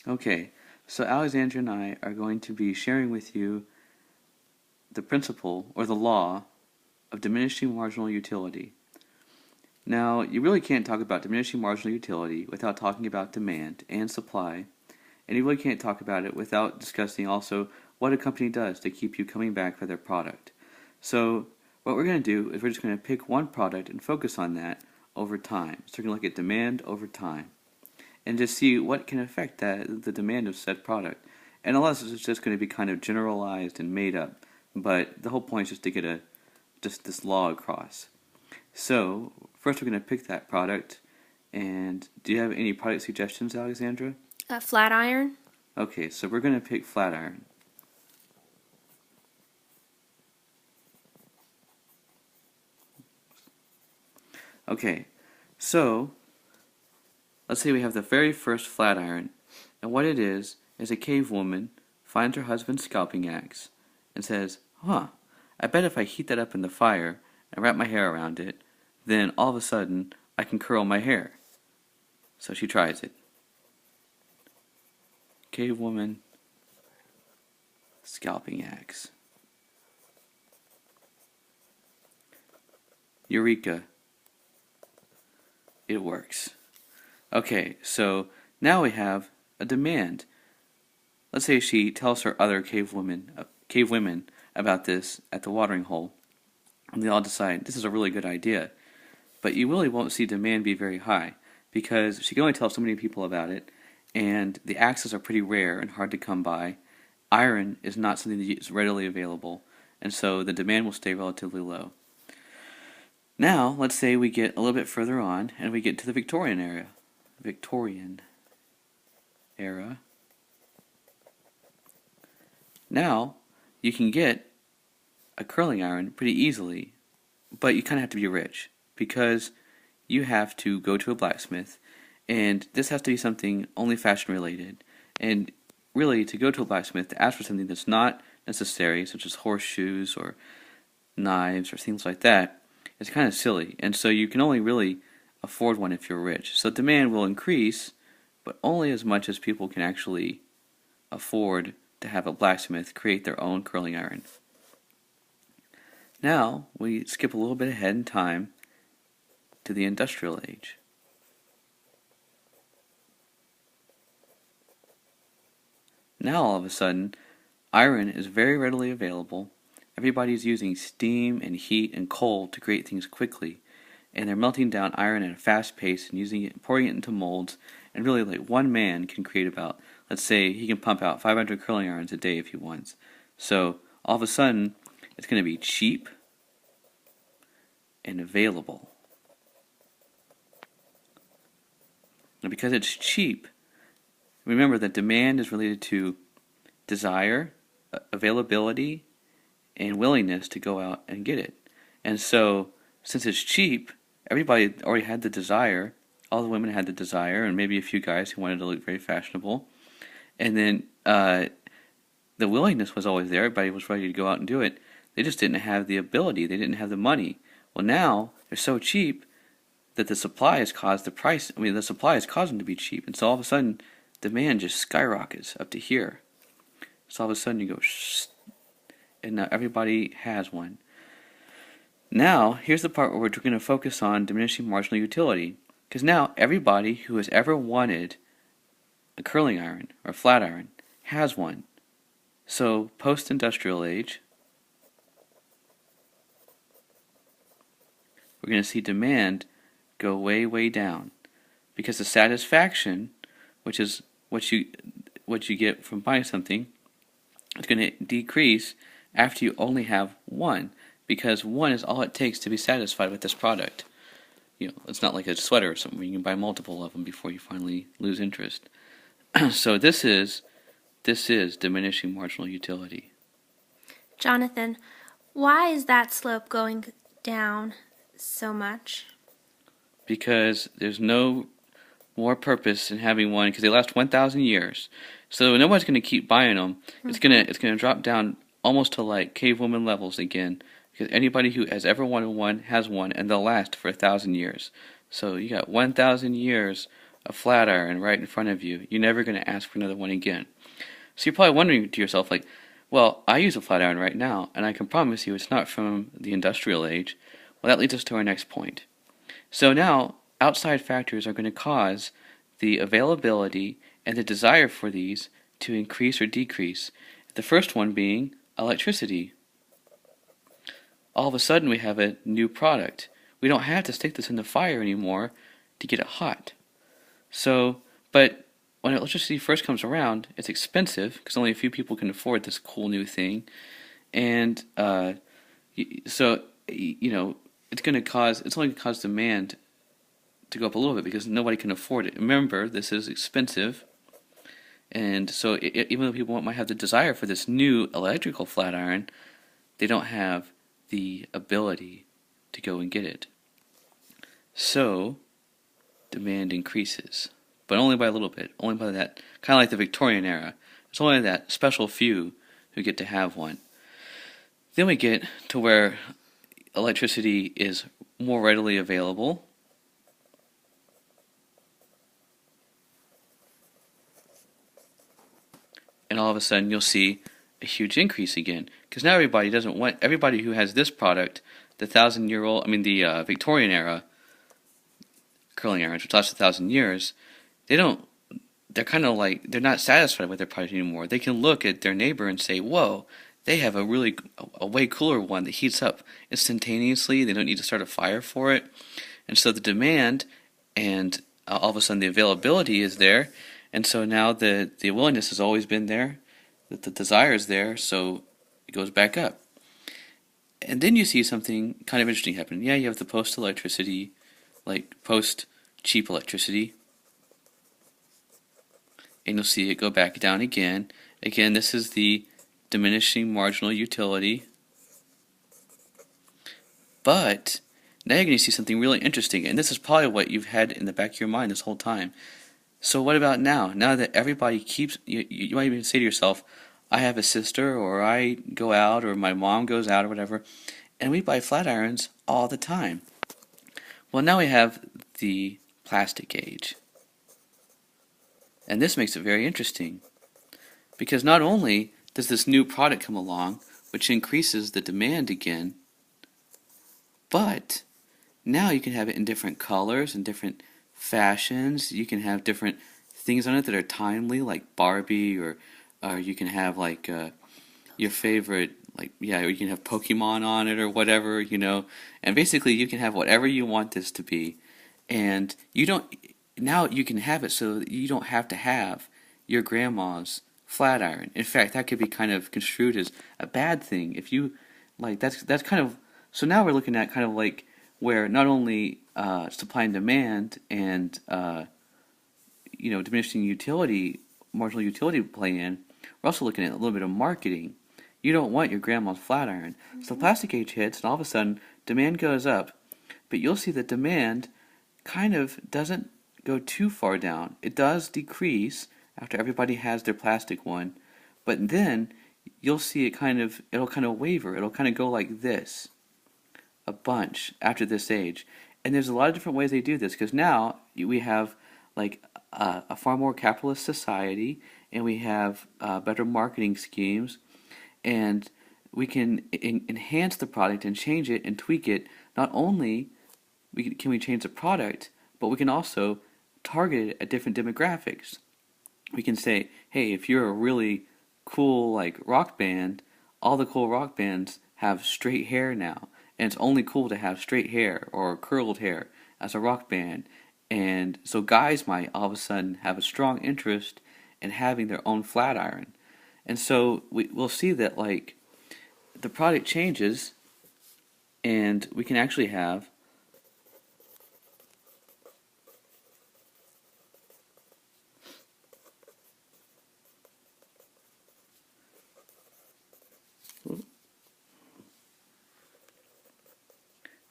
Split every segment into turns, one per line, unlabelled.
Okay, so Alexandra and I are going to be sharing with you the principle or the law of diminishing marginal utility. Now, you really can't talk about diminishing marginal utility without talking about demand and supply, and you really can't talk about it without discussing also what a company does to keep you coming back for their product. So, what we're going to do is we're just going to pick one product and focus on that over time. So, we're going to look at demand over time and just see what can affect the demand of said product. And unless it's just going to be kind of generalized and made up, but the whole point is just to get just this law across. So first we're going to pick that product. And do you have any product suggestions, Alexandra?
Flat iron.
Okay, so we're going to pick flat iron. Okay, so let's say we have the very first flat iron, and what it is a cave woman finds her husband's scalping axe and says, I bet if I heat that up in the fire and wrap my hair around it, then all of a sudden I can curl my hair. So she tries it. Cave woman, scalping axe. Eureka. It works. Okay, so now we have a demand. Let's say she tells her other cave women about this at the watering hole, and they all decide this is a really good idea. But you really won't see demand be very high because she can only tell so many people about it, and the axes are pretty rare and hard to come by. Iron is not something that is readily available, and so the demand will stay relatively low. Now, let's say we get a little bit further on and we get to the Victorian era. Now, you can get a curling iron pretty easily, but you kind of have to be rich because you have to go to a blacksmith, and this has to be something only fashion related. And really, to go to a blacksmith to ask for something that's not necessary, such as horseshoes or knives or things like that, is kind of silly. And so you can only really afford one if you're rich. So demand will increase, but only as much as people can actually afford to have a blacksmith create their own curling iron. Now, we skip a little bit ahead in time to the industrial age. Now, all of a sudden, iron is very readily available. Everybody's using steam and heat and coal to create things quickly, and they're melting down iron at a fast pace and using it, pouring it into molds, and really like one man can create about, let's say he can pump out 500 curling irons a day if he wants. So all of a sudden, it's going to be cheap and available. And because it's cheap, remember that demand is related to desire, availability, and willingness to go out and get it. And so, since it's cheap, everybody already had the desire. All the women had the desire, and maybe a few guys who wanted to look very fashionable. And then the willingness was always there. Everybody was ready to go out and do it. They just didn't have the ability. They didn't have the money. Well, now they're so cheap that the supply has caused the price. The supply has caused them to be cheap, and so all of a sudden, demand just skyrockets up to here. So all of a sudden, you go, shh, and now everybody has one. Now, here's the part where we're going to focus on diminishing marginal utility, because now everybody who has ever wanted a curling iron or a flat iron has one. So, post-industrial age, we're going to see demand go way, way down, because the satisfaction, which is what you get from buying something, is going to decrease after you only have one, because one is all it takes to be satisfied with this product. It's not like a sweater or something where you can buy multiple of them before you finally lose interest. So this is diminishing marginal utility.
Jonathan, why is that slope going down so much?
Because there's no more purpose in having one, because they last 1,000 years. So nobody's going to keep buying them. It's gonna drop down almost to like cavewoman levels again, because anybody who has ever wanted one has one, and they'll last for 1,000 years. So you got 1,000 years a flat iron right in front of you, you're never going to ask for another one again. So you're probably wondering to yourself, like, well, I use a flat iron right now, and I can promise you it's not from the industrial age. Well, that leads us to our next point. So now, outside factors are going to cause the availability and the desire for these to increase or decrease. The first one being electricity. All of a sudden we have a new product. We don't have to stick this in the fire anymore to get it hot. So, but when electricity first comes around, it's expensive because only a few people can afford this cool new thing. And so, it's only going to cause demand to go up a little bit because nobody can afford it. Remember, this is expensive. And so even though people might have the desire for this new electrical flat iron, they don't have the ability to go and get it. So demand increases, but only by a little bit, only by that, kind of like the Victorian era. It's only that special few who get to have one. Then we get to where electricity is more readily available. And all of a sudden you'll see a huge increase again. Because now everybody who has this product, the Victorian era curling irons, which lasts 1,000 years, they're kind of like, they're not satisfied with their product anymore. They can look at their neighbor and say, whoa, they have a way cooler one that heats up instantaneously. They don't need to start a fire for it. And so the demand and all of a sudden the availability is there. And so now the willingness has always been there, that the desire is there, so it goes back up. And then you see something kind of interesting happen. Yeah, you have the post-electricity, like post-cheap electricity. And you'll see it go back down again. Again, this is the diminishing marginal utility. But now you're going to see something really interesting. And this is probably what you've had in the back of your mind this whole time. So what about now? Now that everybody you might even say to yourself, I have a sister, or I go out, or my mom goes out, or whatever, and we buy flat irons all the time. Well, now we have the plastic age. And this makes it very interesting. Because not only does this new product come along, which increases the demand again, but now you can have it in different colors and different fashions. You can have different things on it that are timely, like Barbie, or you can have like your favorite, you can have Pokemon on it or whatever, and basically you can have whatever you want this to be, and now you can have it so that you don't have to have your grandma's flat iron. In fact, that could be kind of construed as a bad thing if you that's kind of. So now we're looking at kind of like where not only supply and demand and diminishing utility, marginal utility play in, we're also looking at a little bit of marketing. You don't want your grandma's flat iron. So the plastic age hits, and all of a sudden demand goes up, but you'll see that demand kind of doesn't go too far down. It does decrease after everybody has their plastic one, but then you'll see it'll kind of waver. It'll kind of go like this a bunch after this age. And there's a lot of different ways they do this, because now we have like a far more capitalist society, and we have better marketing schemes, and we can enhance the product and change it and tweak it. Not only can we change the product, but we can also target it at different demographics. We can say, hey, if you're a really cool rock band, all the cool rock bands have straight hair now. And it's only cool to have straight hair or curled hair as a rock band. And so guys might all of a sudden have a strong interest in having their own flat iron. And so we'll see that the product changes, and we can actually have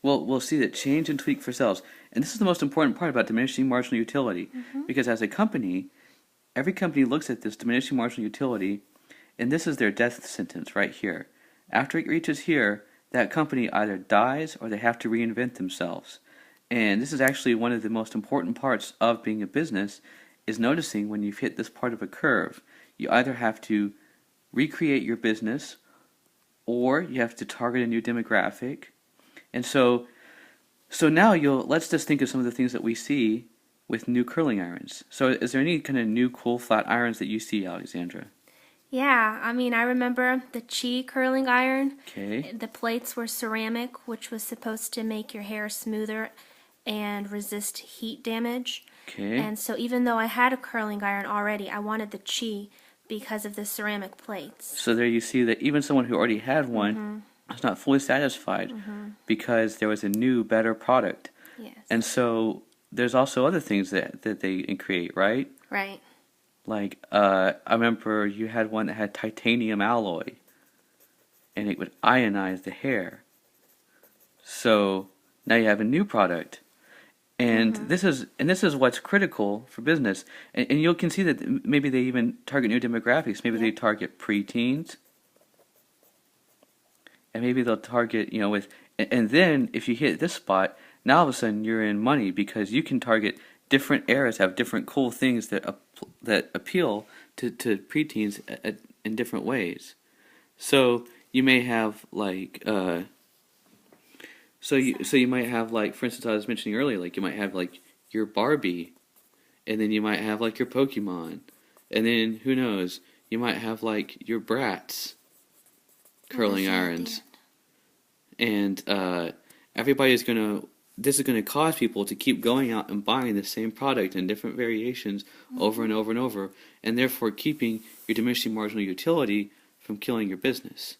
we'll see that change and tweak for sales. And this is the most important part about diminishing marginal utility. Because as a company, every company looks at this diminishing marginal utility, and this is their death sentence right here. After it reaches here, that company either dies or they have to reinvent themselves. And this is actually one of the most important parts of being a business, is noticing when you've hit this part of a curve. You either have to recreate your business, or you have to target a new demographic. And so now let's just think of some of the things that we see with new curling irons. So is there any kind of new cool flat irons that you see, Alexandra?
Yeah, I mean, I remember the Chi curling iron.
Okay.
The plates were ceramic, which was supposed to make your hair smoother and resist heat damage.
Okay.
And so even though I had a curling iron already, I wanted the Chi because of the ceramic plates.
So there you see that even someone who already had one was not fully satisfied because there was a new, better product.
Yes.
And so there's also other things that they create, right?
Right.
Like, I remember you had one that had titanium alloy, and it would ionize the hair. So now you have a new product, and this is what's critical for business. And you can see that maybe they even target new demographics. Maybe they target preteens, and maybe they'll target with. And then if you hit this spot, now all of a sudden you're in money because you can target different eras, have different cool things that appeal to preteens in different ways. So you may have like so you might have, like, for instance, I was mentioning earlier, like you might have like your Barbie, and then you might have like your Pokemon, and then who knows, you might have like your Bratz curling irons, and everybody's gonna. This is going to cause people to keep going out and buying the same product in different variations over and over and over, and therefore keeping your diminishing marginal utility from killing your business.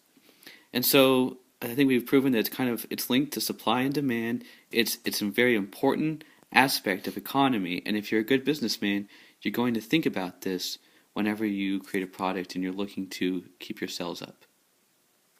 And so I think we've proven that it's linked to supply and demand. It's a very important aspect of economy, and if you're a good businessman, you're going to think about this whenever you create a product and you're looking to keep your sales up.